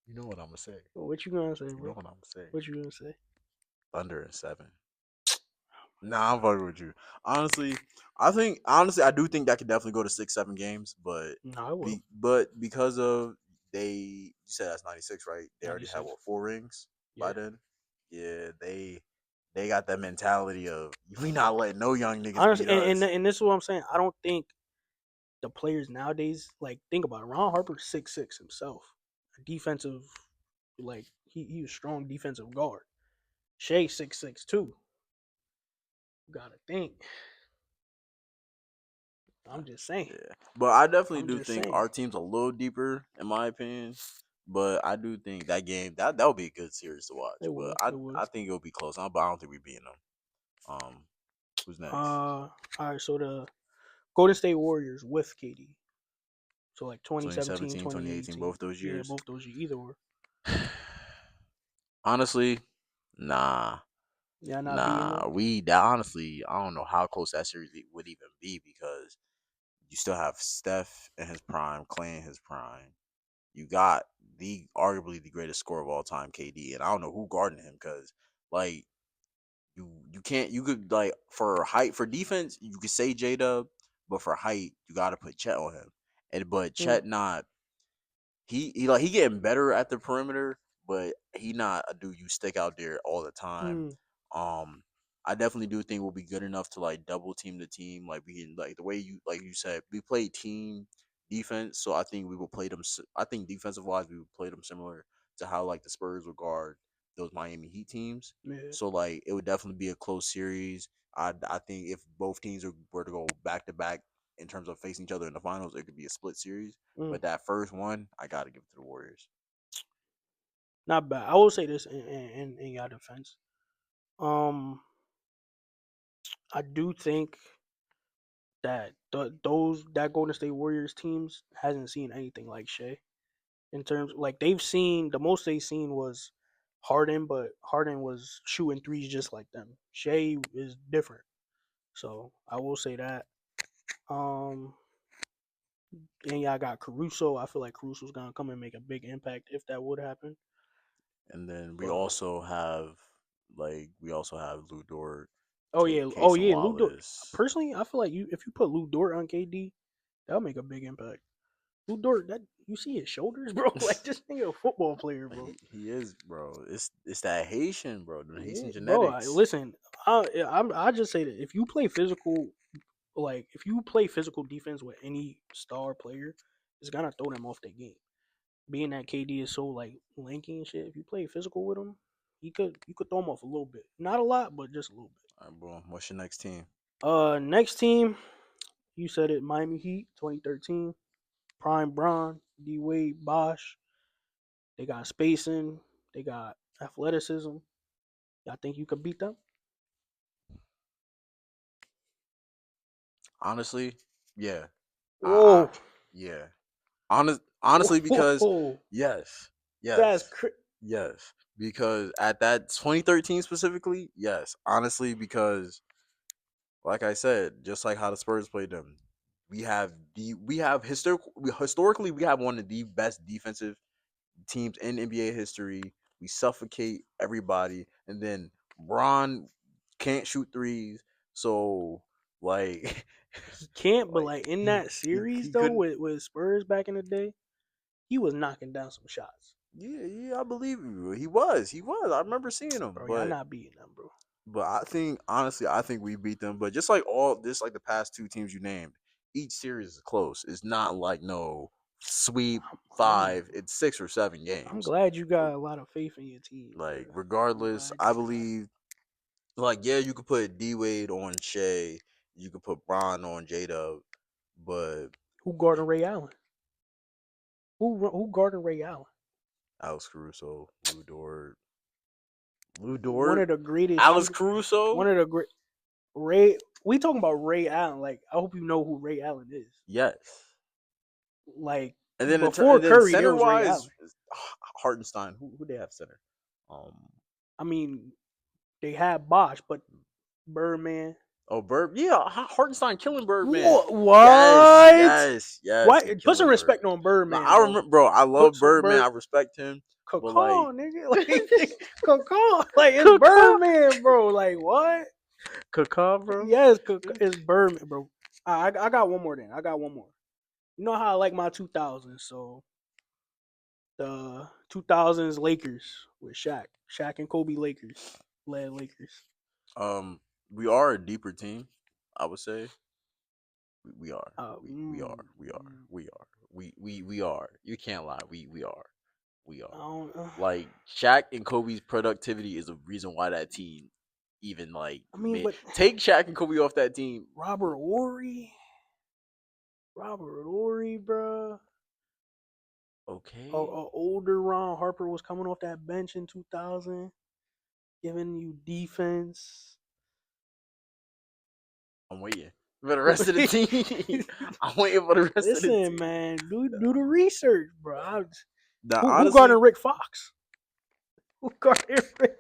You know what I'm gonna say. Well, what you gonna say, You know bro? what I'm gonna say. What you gonna say? Thunder and 7. Nah, I'm fucking with you. Honestly, I do think that could definitely go to 6, 7 games, but No, I will. because of you said that's 96, right? They already have 96. what 4 rings by Yeah. then. Yeah, they got that mentality of we not letting no young niggas Honestly, beat us. and this is what I'm saying. I don't think the players nowadays like think about it. Ron Harper's 6'6" himself, a defensive, like he was strong defensive guard. Shea 6'6" too. Gotta think. Uh, I'm just saying. Yeah, but I definitely I'm do just think saying. our team's a little deeper, in my opinion. But I do think that game that would be a good series to watch. It But would. It would. I think it'll be close. But I don't think we beating them. Who's next? All right. So the Golden State Warriors with KD. So like 2017, 2017, 2018, 2018. both those Yeah, years. both those years. Either or. Honestly, nah, Yeah, not beating nah. them. We that honestly, I don't know how close that series would even be because you still have Steph in his prime, Clay in his prime. You got the arguably the greatest scorer of all time, KD, and I don't know who guarding him because like you can't you could like for height for defense you could say J Dub, but for height you got to put Chet on him, and but Mm, Chet not he getting better at the perimeter, but he not a dude you stick out there all the time. mm, Um, I definitely do think we'll be good enough to like double team the team. Like we can like the way you like you said we play team defense, so I think we will play them. I think defensive wise we would play them similar to how like the Spurs would guard those Miami Heat teams. yeah. So like it would definitely be a close series. I think if both teams were to go back to back in terms of facing each other in the finals, it could be a split series. Mm. But that first one, I got to give it to the Warriors. Not bad. I will say this in your defense. Um, I do think that those that Golden State Warriors teams hasn't seen anything like Shea in terms like they've seen the most they've seen was Harden, but Harden was shooting threes just like them. Shea is different, so I will say that. Um, and yeah, I got Caruso. I feel like Caruso's gonna come and make a big impact if that would happen. And then But we also have Lou Dort, oh Casey yeah, Lou Dort. Wallace. Personally, I feel like if you put Lou Dort on KD, that'll make a big impact. Lou Dort, that you see his shoulders, bro. Like this nigga a football player, bro. He is, bro. It's that Haitian, bro. The Yeah, Haitian bro. genetics. Listen, I just say that if you play physical, like if you play physical defense with any star player, it's gonna throw them off their game. Being that KD is so like lanky and shit, if you play physical with him, you could throw him off a little bit, not a lot, but just a little bit. All right, bro. What's your next team? Next team, you said it, Miami Heat, 2013, Prime Bron, D Wade, Bosh. They got spacing, they got athleticism. Y'all think you could beat them? Honestly, yeah. Whoa, Yeah. Honestly, because whoa, yes, that's yes, yes. Because at that 2013 specifically, yes. Honestly, because like I said, just like how the Spurs played them, historically we have one of the best defensive teams in NBA history. We suffocate everybody, and then Bron can't shoot threes. So like, He can't, but like like in that he series though couldn't. with Spurs back in the day, he was knocking down some shots. Yeah, yeah, I believe you. He was. I remember seeing him, Bro, y'all not beating them, bro. but I think honestly, I think we beat them. But just like like the past two teams you named, each series is close. It's not like no sweep I'm five. It's 6 or 7 I'm games. glad you got a lot of faith in your team, bro. Like I'm regardless, glad I you got believe like yeah, you could put D Wade on Shea, you could put Bron on J Dub, but who guarding Ray Allen? Who guarding Ray Allen? Alex Caruso, One of the greatest Alex shooters. Caruso, One of the great Ray. We talking about Ray Allen. Like I hope you know who Ray Allen is. yes. Like And then before Curry, there center was Ray wise, Allen. Hartenstein. Who they have center? Um. I mean, they had Bosch, but Birdman. Oh, Bird. Yeah, Hartenstein killing Birdman. Yes, What? yes, yes. He What? Put some killing respect Birdman. on Like Birdman, I bro. remember, bro. I Put love some Birdman. bird. I respect him, but like, Cacan, nigga. Like Cacan. Like it's Birdman, bro. Like what? Kaka, bro. Yes, it's Birdman, bro. I got one more then. I got one more. You know how I like my 2000s, so the 2000s Lakers with Shaq and Kobe Lakers led Lakers. Um, we are a deeper team. I would say we are. Uh, We mm, are. We are. mm, We are. We are. You can't lie. We are. We I are. don't. Like Shaq and Kobe's productivity is a reason why that team even like I mean, but take Shaq and Kobe off that team. Robert Ory, Robert Ory, bro. Okay, A older Ron Harper was coming off that bench in 2000, giving you defense. I'm waiting for the rest of the team. I'm waiting for the rest of the Listen, team. man, do the research, bro. Now, Who honestly, guarded Rick Fox? Who guarded Rick?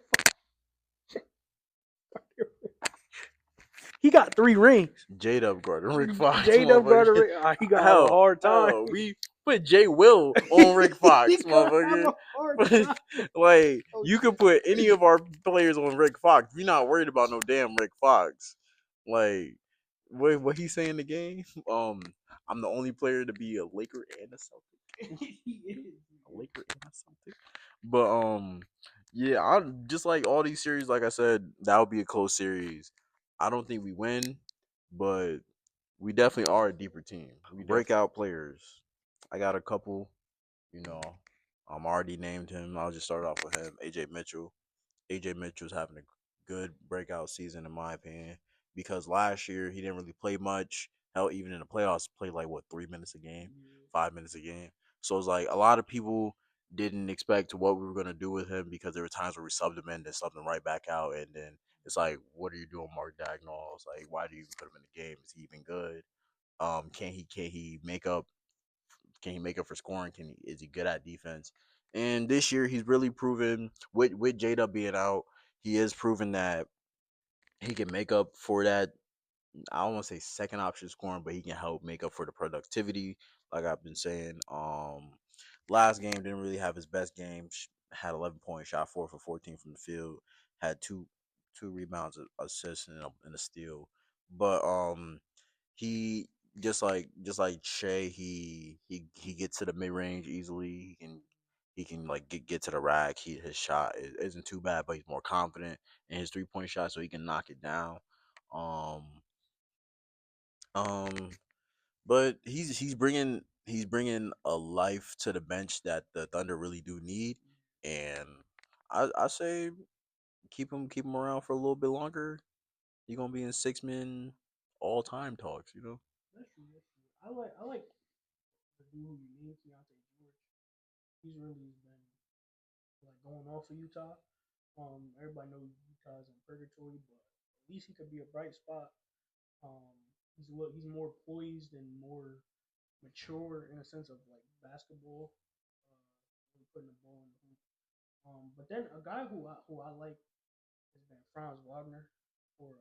He got 3 rings. J Dub Gordon, Rick Fox, J Dub guarded motherfucker. Rick. He gonna have a Hell, hard time. hell, we put J Will on Rick Fox, He gonna have motherfucker. a hard But time. like, Oh you could shit. put any of our players on Rick Fox. We're not worried about no damn Rick Fox. Like, what he say in the game? I'm the only player to be a Laker and a Celtic. He is. A Laker and a Celtic. But yeah, I just like all these series. Like I said, that would be a close series. I don't think we win, but we definitely are a deeper team. We breakout players. I got a couple. You know, already named him. I'll just start off with him. AJ Mitchell. AJ Mitchell's having a good breakout season in my opinion because last year he didn't really play much. Hell, even in the playoffs, played like what 3 minutes a game, 5 minutes a game. So it's like a lot of people didn't expect what we were gonna do with him because there were times where we subbed him in, then subbed him right back out, and then it's like, what are you doing, Mark Dagnall? It's like, why do you even put him in the game? Is he even good? Can he make up? Can he make up for scoring? Is he good at defense? And this year he's really proven with Jada being out, he is proven that he can make up for that. I don't want to say second option scoring, but he can help make up for the productivity. Like I've been saying, last game didn't really have his best game. Had 11 points, shot 4 for 14 from the field, had two rebounds, assists, and a steal. But he just like Shea, he gets to the mid range easily. He can like get to the rack. His shot isn't too bad, but he's more confident in his 3 point shot, so he can knock it down. Um, um, but he's bringing a life to the bench that the Thunder really do need, and I say keep him around for a little bit longer. He's gonna be in 6 men all time talks. That's true. That's true. I like the dude who you named, Keontae George. He's really been like going off for Utah. Everybody knows Utah's in purgatory, but at least he could be a bright spot. Um, he's more poised and more mature in a sense of like basketball, putting the ball in the hoop. But then a guy who I like has been Franz Wagner for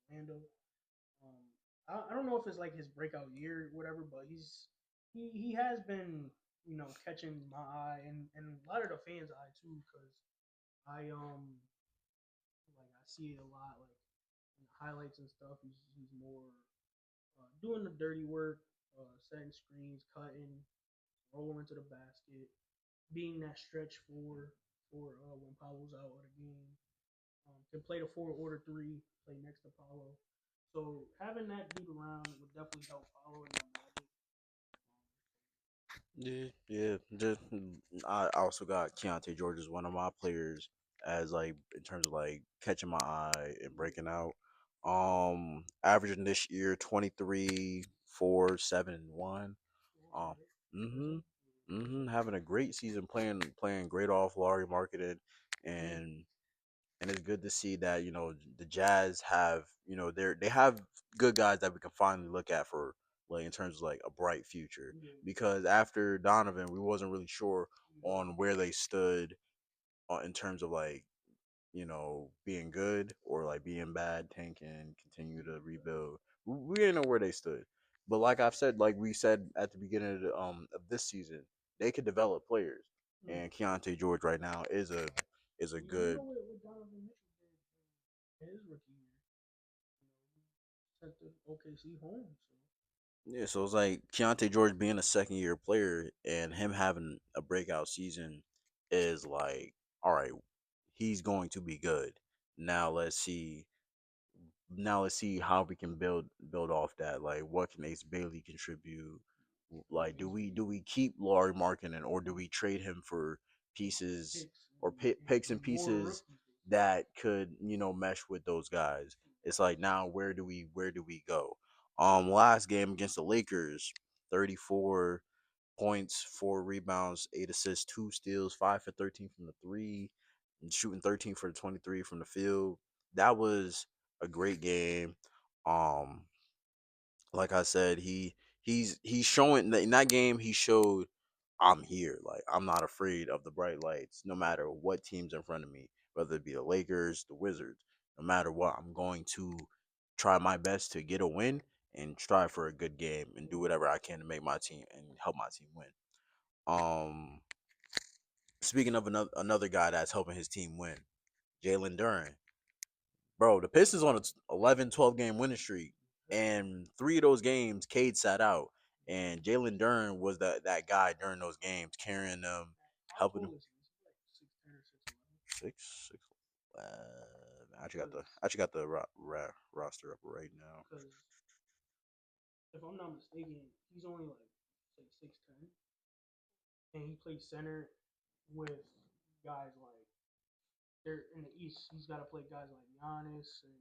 Orlando. Um, I don't know if it's like his breakout year, or whatever, but he has been catching my eye and a lot of the fans' eye too, because I I see it a lot like in the highlights and stuff. He's more doing the dirty work, setting screens, cutting, rolling to the basket, being that stretch for when Paolo's out of the game. Can play the four order three, play next to Paolo. So having that dude around would definitely help Paolo in the Magic. Yeah, yeah. Just I also got Keontae George as one of my players as like in terms of like catching my eye and Yeah. breaking out. Averaging this year 23, 4, 7, and 1. All Um, right. mm-hmm. Decent. Mm-hmm. Having a great season playing great off Laurie marketed Yeah. and it's good to see that the Jazz have they have good guys that we can finally look at for like in terms of like a bright future Yeah. because after Donovan we wasn't really sure Yeah. on where they stood in terms of like being good or like being bad, tanking, continue to rebuild. We didn't know where they stood, but like I've said, like we said at the beginning of this season, they could develop players, Yeah. and Keontae George right now is a You good. know what Donovan Mitchell did in his rookie year? Sent the OKC home. So Yeah, so it's like Keontae George being a second year player and him having a breakout season is like, all right, he's going to be good. Now let's see. Now let's see how we can build off that. Like, what can Ace Bailey contribute? yeah, Like, do Ace we Bailey, do we keep Laurie Markkinen or do we trade him for pieces picks or picks and and more pieces rookies. that could mesh with those guys? It's like now where do we go? Last game against the Lakers, 34 points, 4 rebounds, 8 assists, 2 steals, 5 for 13 from the three, and shooting 13 for 23 from the field. That was a great game. Um, like I said, he's showing that in that game he showed I'm here. Like I'm not afraid of the bright lights, no matter what team's in front of me, whether it be the Lakers, the Wizards, no matter what, I'm going to try my best to get a win and strive for a good game and do whatever I can to make my team and help my team win. Um, speaking of another guy that's helping his team win, Jalen Duren. Bro, the Pistons on a 11, 12 game winning streak, and 3 of those games, Cade sat out, and Jalen Duren was that guy during those games, carrying them, How helping them. tall is he? Is he like 6'10" or 6'11"? Six, six. I Because actually got the roster up right now. because if I'm not mistaken, he's only like say 6'10", and he plays center with guys like they're in the East. He's got to play guys like Giannis, and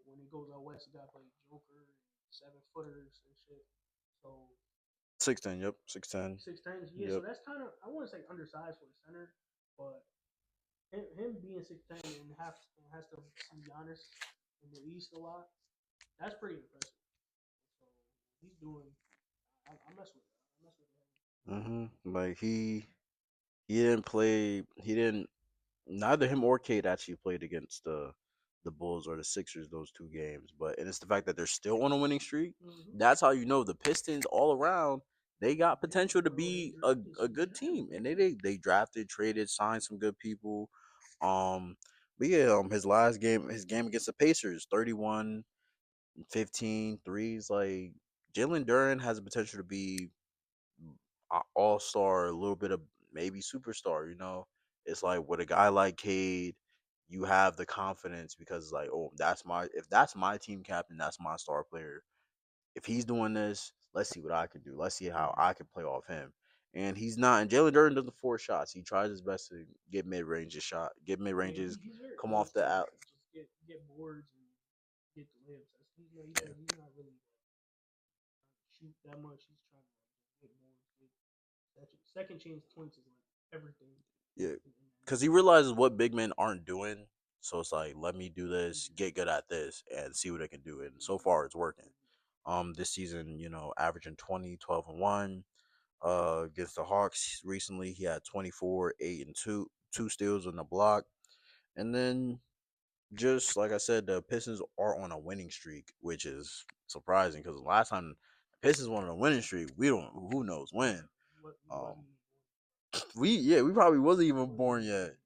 when he goes out west, he got to play Joker and 7 footers and shit. So 6'10", yep, 6'10", 6'10", yeah. So yep. that's kind of I want to say undersized for a center, but him being 6'10" and has to see Giannis in the East a lot. That's pretty impressive. So he's doing. I mess with it. I mess with it. Like he didn't play. He didn't. Neither him or Cade actually played against the Bulls or the Sixers those 2 games. But and it's the fact that they're still on a winning streak. Mm-hmm. That's how you know the Pistons all around. They got Yeah, potential to bro. They be drafted a some good gems, team, and bro. they drafted, traded, signed some good people. But yeah, his last game, his game against the Pacers, 31, 15 threes. Like Jalen Duren has the potential to be all star, a little bit of maybe superstar. It's like with a guy like Cade, you have the confidence because it's like, oh, if that's my team captain, that's my star player. If he's doing this, let's see what I can do. Let's see how Yeah, I can play off him. And he's not. And Jalen Durden doesn't force shots. He tries his best to get mid yeah. ranges, He's very come off honest the too. out. Like just get boards and get the layups. He Yeah, said he's not really like trying to shoot that much. He's trying to like just get boards. Second chance points is like everything yeah. in the Because he NBA. realizes what big men aren't doing. So it's like, let me do this, Yeah, get good at this, and see what I can do. And so yeah, far, it's working. This season, averaging 20, 12, and 1. Against the Hawks recently, he had 24, 8, and 2, 2 steals on the block. And then just like I said, the Pistons are on a winning streak, which is surprising because the last time the Pistons went on a winning streak, we don't who knows when. What we Um, wasn't even we probably wasn't we even wasn't born even yet. born.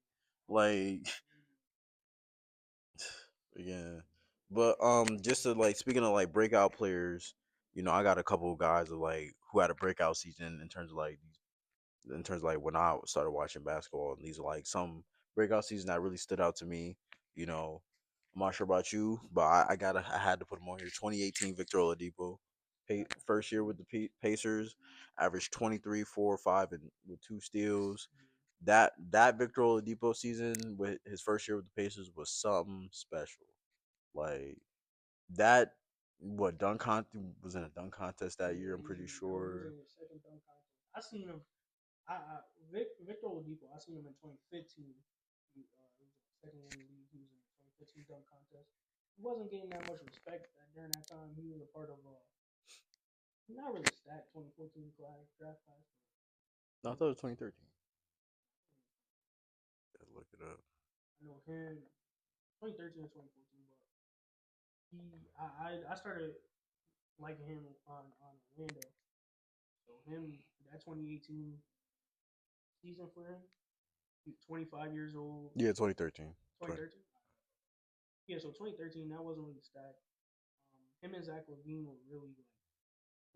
Like yeah, but just to like speaking of like breakout players, I got a couple of guys of like who had a breakout season in terms of like in terms of like when I started watching basketball, and these are like some breakout seasons that really stood out to me. You know, I'm not sure about you, but I had to put him on here. 2018 Victor Oladipo, first year with the Pacers, averaged 23, 4, 5, and with two steals. That Victor Oladipo season with his first year with the Pacers was something special. Like that, what dunk contest was in a dunk contest that year. I'm pretty He was sure. in the second dunk contest. I seen him. Victor Oladipo. I seen him in 2015. He was second in the league. He was in the 2015 dunk contest. He wasn't getting that much respect during that time. He was a part of not really stacked 2014 class draft class. No, I But thought it was 2013. Let's look it up. I know him 2013 and 2014. But I started liking him on Orlando. So him that 2018 season for him. He's 25 years old. Yeah, 2013. 2013. Yeah, so 2013 that wasn't really stacked. Him and Zach Levine were really like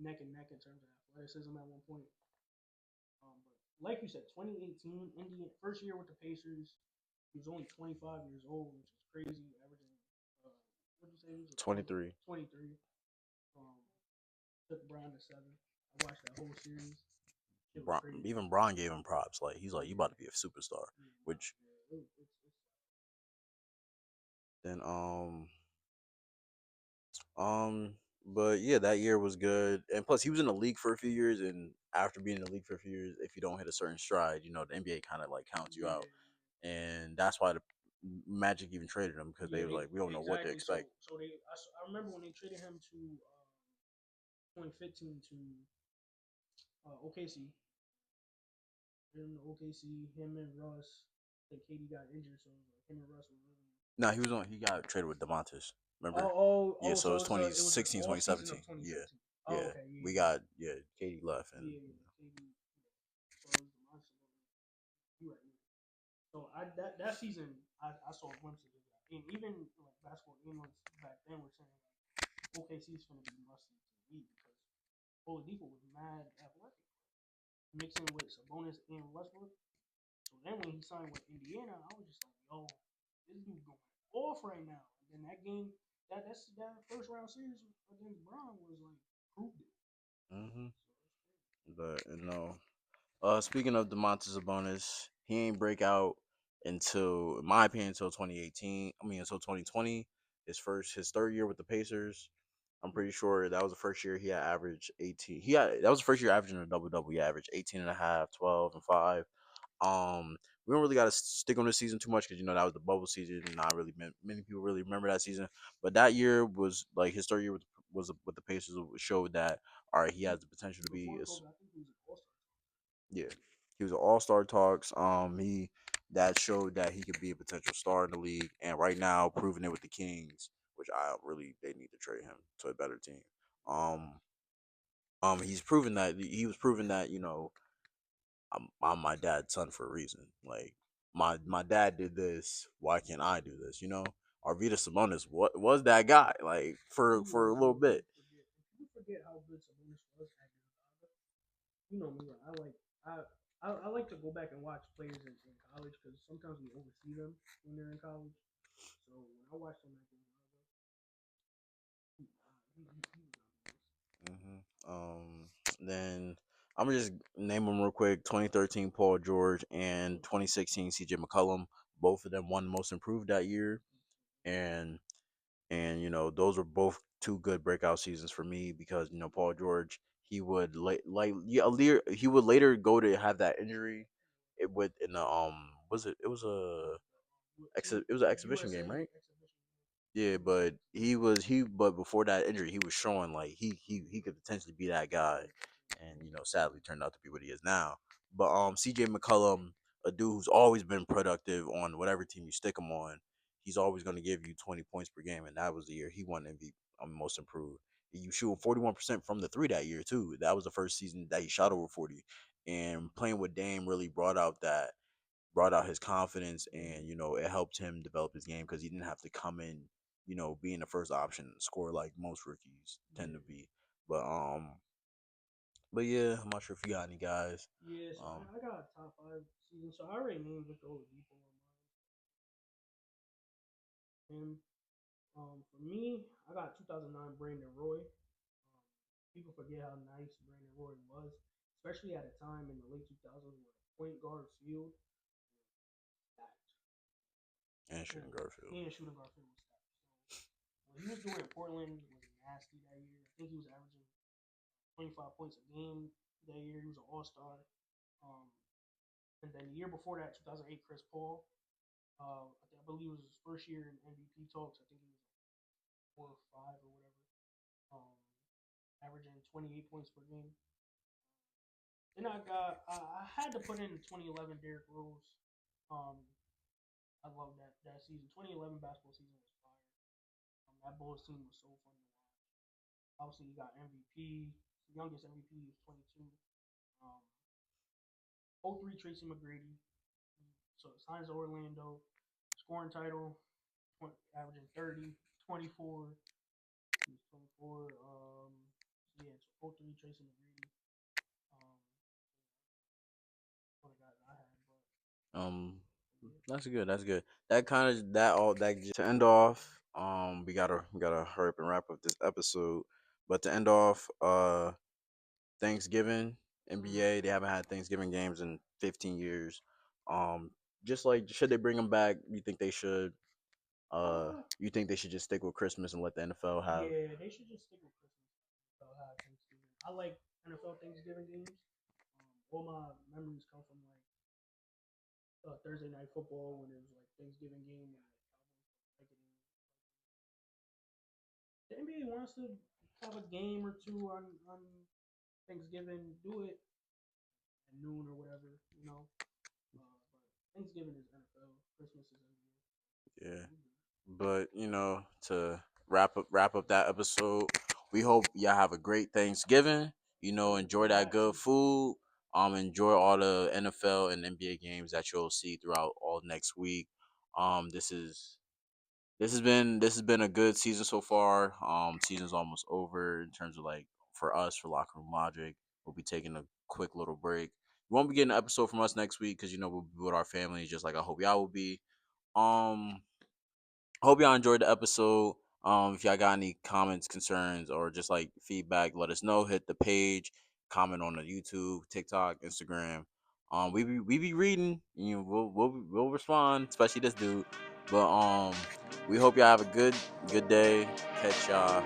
neck and neck in terms of athleticism at one point. But like you said, 2018 Indian first year with the Pacers. He was only 25 years old, which is crazy. Averaging what did you say? He was a 23. 23. Um, took Brown to seven. I watched that whole series. It was crazy. Even Braun gave him props. Like he's like, you Yeah, about to be a superstar. yeah, nah, Which yeah. It's then but yeah, that year was good. And plus he was in the league for a few years, and after being in the league for a few years, if you don't hit a certain stride, the NBA kind of like counts you out. yeah, And that's why the Magic even traded him because they yeah. was They like, we don't know what to exactly. expect. So I remember when they traded him to 2015 to OKC. In OKC, him and Russ. I think KD got injured, so like him and Russ were really. No, he got traded with Demontis. Remember? Yeah, so it So was it was the 2016, all season of 2017. Yeah. 2015. Oh, Yeah. okay, We yeah, got Katie left and yeah, yeah. KD. So it was the monster. You right, yeah. So that season, I saw glimpses of that, and even like basketball analysts back then were saying like OKC is going to be must see TV because Oladipo was mad athletic, mixing with Sabonis and Westbrook. So then when he signed with Indiana, I was just like, yo, this dude going off right now. And then that game, that first round series against Brown was like proved it. hmm So it's crazy. but speaking of Demontis Sabonis, he ain't break out until, in my opinion, until 2018. I mean, until 2020. His third year with the Pacers. I'm pretty sure that was the first year he had averaged 18. That was the first year averaging a double double. He averaged 18 and a half, 12 and 5. We don't really got to stick on this season too much because that was the bubble season. Not really many people really remember that season, but that year was like his third year with the Pacers showed that all right, he has the potential to be Before COVID, I think he was an All Star. yeah, he was an All Star talks. He that showed that he could be a potential star in the league, and right now proving it with the Kings, which I really they need to trade him to a better team. Um, he's proven that he was proven that I'm my dad's son for a reason. Like my dad did this, why can't I do this? Arvita Sabonis what was that guy like for a little bit. People forget how good Sabonis was at Gonzaga. You know me, right? I like to go back and watch players in college because sometimes we oversee them when they're in college. So when I watched him at Gonzaga, he was unbelievable. hmm then I'm gonna just name them real quick. 2013 Paul George and 2016 CJ McCollum. Both of them won Most Improved that year, and those were both two good breakout seasons for me because Paul George he would he would later go to have that injury. It would in the was it was a it was an exhibition game, USA right? exhibition. Yeah, but but before that injury, he was showing like he could potentially be that guy, and sadly turned out to be what he is now. But CJ McCollum, a dude who's always been productive on whatever team you stick him on, he's always going to give you 20 points per game, and that was the year he won MVP, most improved. You shoot 41% from the three that year too. That was the first season that he shot over 40. And playing with Dame really brought out his confidence, and it helped him develop his game because he didn't have to come in, being the first option and score like most rookies tend to Yeah. be. But yeah, I'm not sure if you got any guys. Yeah, so Um, I got a top five season. So I already named Victor Oladipo on mine. For me, I got 2009 Brandon Roy. People forget how nice Brandon Roy was, especially at a time in the late 2000s where the point guard field was stacked. and And, shooting Garfield. and shooting guard field was stacked. So what he was doing in Portland was nasty that year. I think he was averaging 25 points a game that year. He was an all star. Um, and then the year before that, 2008, Chris Paul. I believe it was his first year in MVP talks. I think he was like 4 or 5 or whatever, um, averaging 28 points per game. Then I had to put in 2011 Derrick Rose. Um, I love that season. 2011 basketball season was fire. That Bulls team was so fun to watch. Obviously, you got MVP. Youngest MVP was 22. Um, 03 Tracy McGrady. So signs to Orlando, scoring title, averaging 30, 24. He was 24. So yeah, so 03 Tracy McGrady. Um, one of the guys I had, Um, but yeah. that's good. That's good. That kind of that all that to end off. We gotta hurry up and wrap up this episode. But to end off, Thanksgiving Mm-hmm. NBA, they haven't had Thanksgiving games in 15 years. Um, just like should they bring them back? You think they should? Uh, You think they should just stick with Christmas and let the NFL have? yeah, they should just stick with Christmas. Thanksgiving. I like NFL Thanksgiving games. All my memories come from like Thursday night football when it was like Thanksgiving game and like Cowboys the NBA wants to have a game or two on Thanksgiving. Do it at noon or whatever, you know. But Thanksgiving is NFL. Christmas is Yeah. NBA. But to wrap up that episode, we hope y'all have a great Thanksgiving. Enjoy that good Relaxing. food. Enjoy all the NFL and NBA games that you'll see throughout all next week. This has been a good season so far. Season's almost over in terms of like for us for Locker Room Logic. We'll be taking a quick little break. We won't be getting an episode from us next week because we'll be with our families, just like I hope y'all will be. Um, Hope y'all enjoyed the episode. If y'all got any comments, concerns, or just like feedback, let us know. Hit the page, comment on the YouTube, TikTok, Instagram. We be reading. We'll respond, especially this dude. But we hope y'all have a good day. Catch y'all